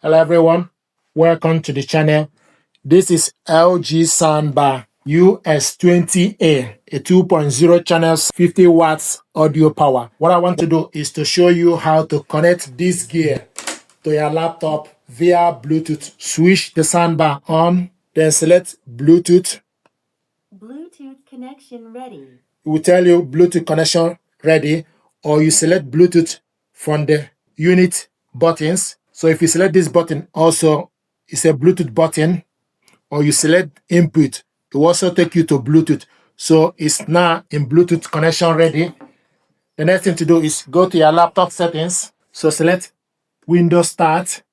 Hello everyone, welcome to the channel. This is LG Soundbar US20A, a 2.0 channels, 50 watts audio power. What I want to do is to show you how to connect this gear to your laptop via Bluetooth. Switch the soundbar on, then select Bluetooth. Bluetooth connection ready. It will tell you Bluetooth connection ready, or you select Bluetooth from the unit buttons. So if you select this button, also it's a Bluetooth button, or you select input, it will also take you to Bluetooth. So it's now in Bluetooth connection ready. The next thing to do is go to your laptop settings. So select Windows Start,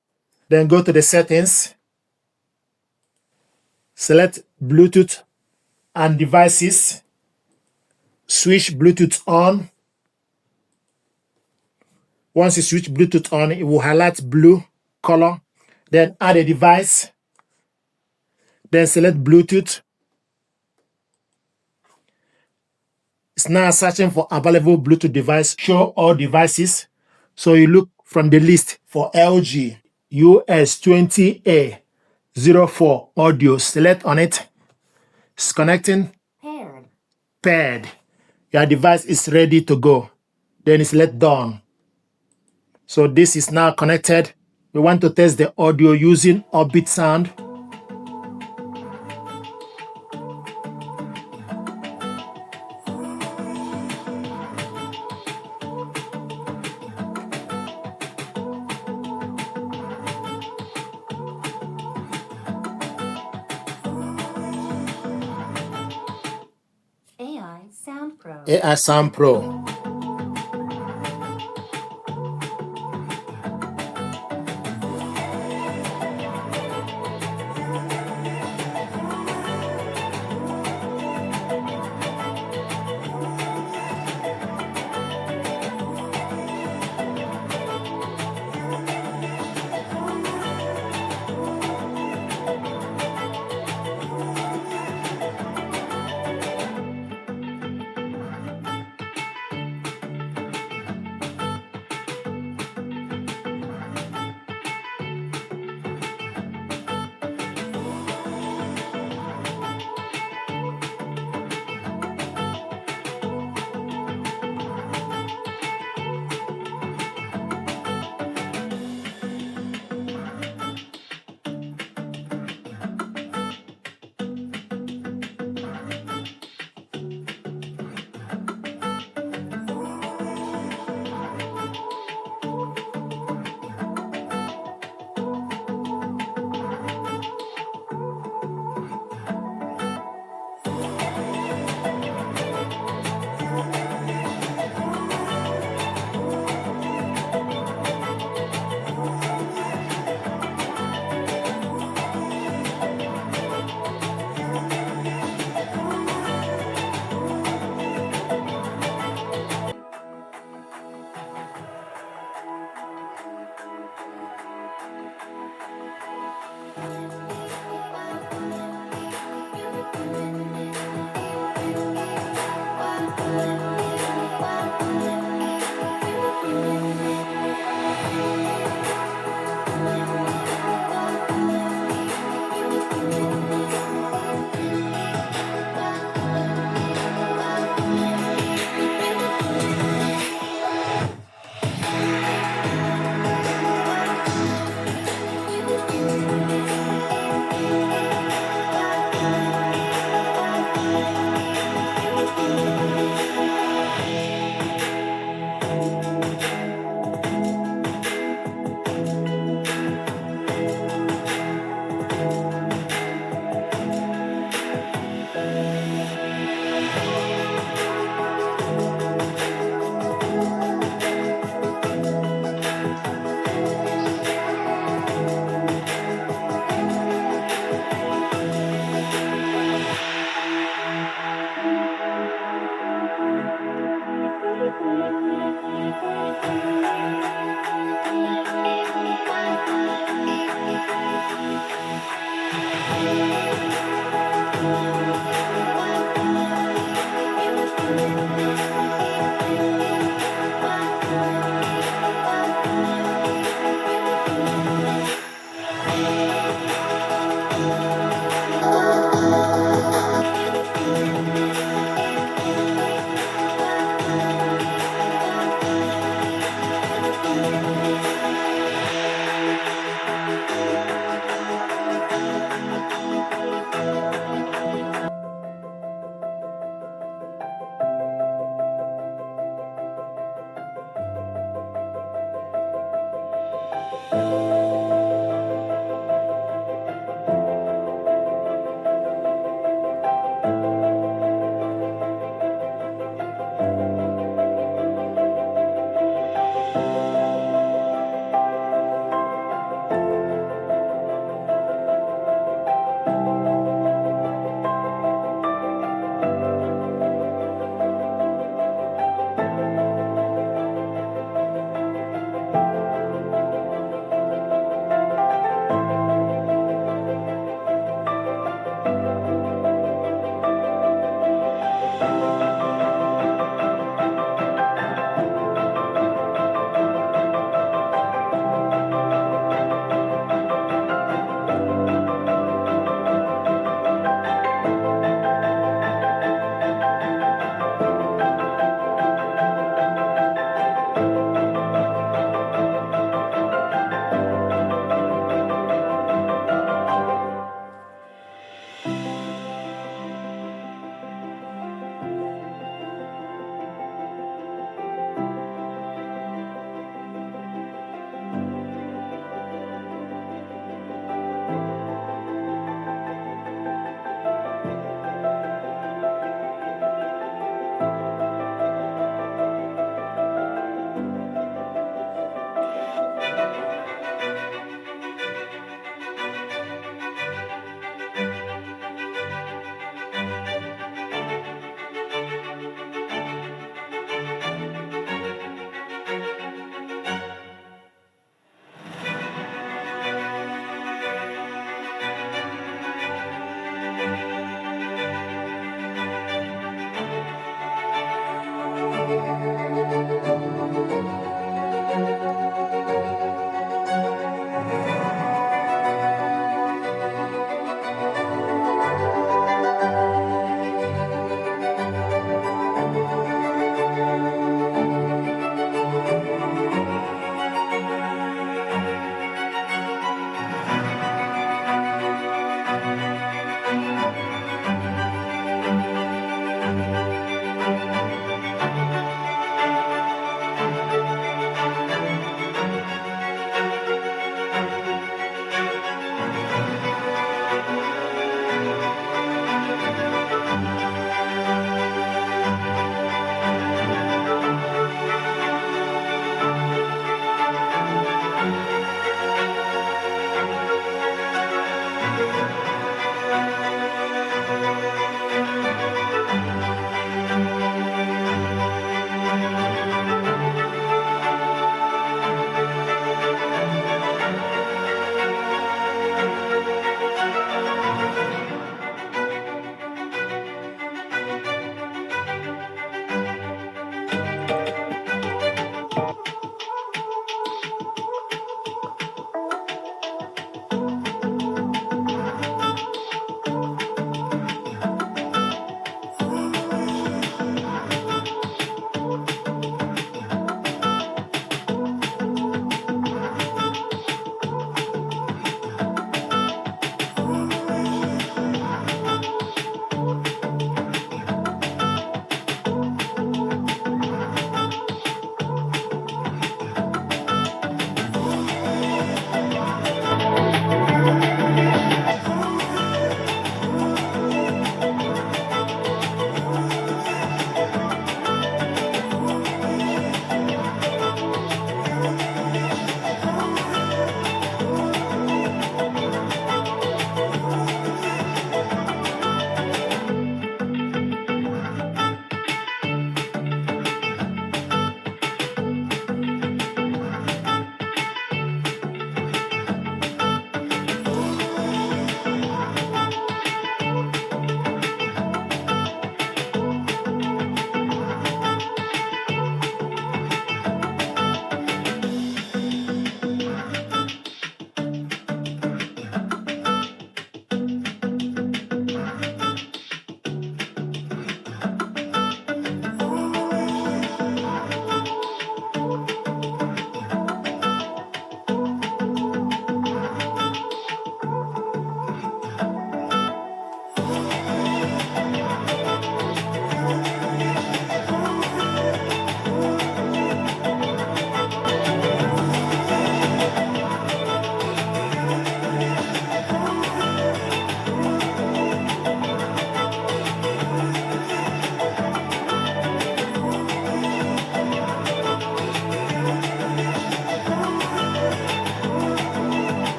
then go to the settings, select Bluetooth and devices, switch Bluetooth on. Once you switch Bluetooth on, it will highlight blue color. Then add a device. Then select Bluetooth. It's now searching for available Bluetooth device. Show all devices. So you look from the list for LG US20A 04 audio. Select on it. It's connecting. Paired. Your device is ready to go. Then select done. So this is now connected. We want to test the audio using Orbit sound. AI Sound Pro.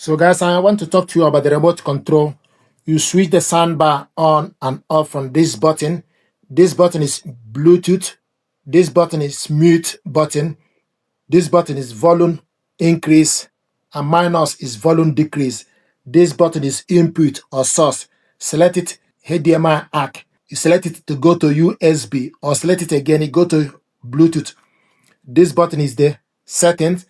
So guys, I want to talk to you about the remote control. You switch the soundbar on and off from this button. This button is Bluetooth. This button is mute button. This button is volume increase and minus is volume decrease. This button is input or source. Select it HDMI ARC. You select it to go to USB or select it again, you go to Bluetooth. This button is the settings.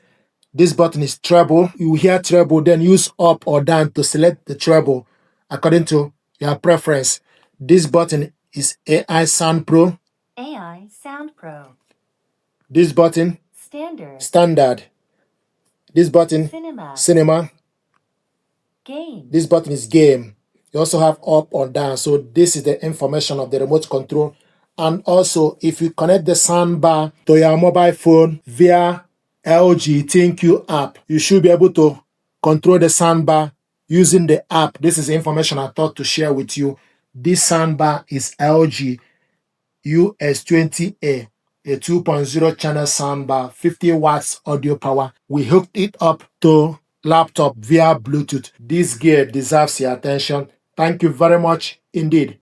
This button is treble. You hear treble, then use up or down to select the treble according to your preference. This button is AI Sound Pro. AI Sound Pro. This button, Standard. This button, Cinema. Game. This button is Game. You also have up or down. So this is the information of the remote control. And also, if you connect the soundbar to your mobile phone via LG ThinQ app, you should be able to control the soundbar using the app. This is information I thought to share with you. This soundbar is LG US20A, a 2.0 channel soundbar, 50 watts audio power. We hooked it up to laptop via Bluetooth. This gear deserves your attention. Thank you very much indeed.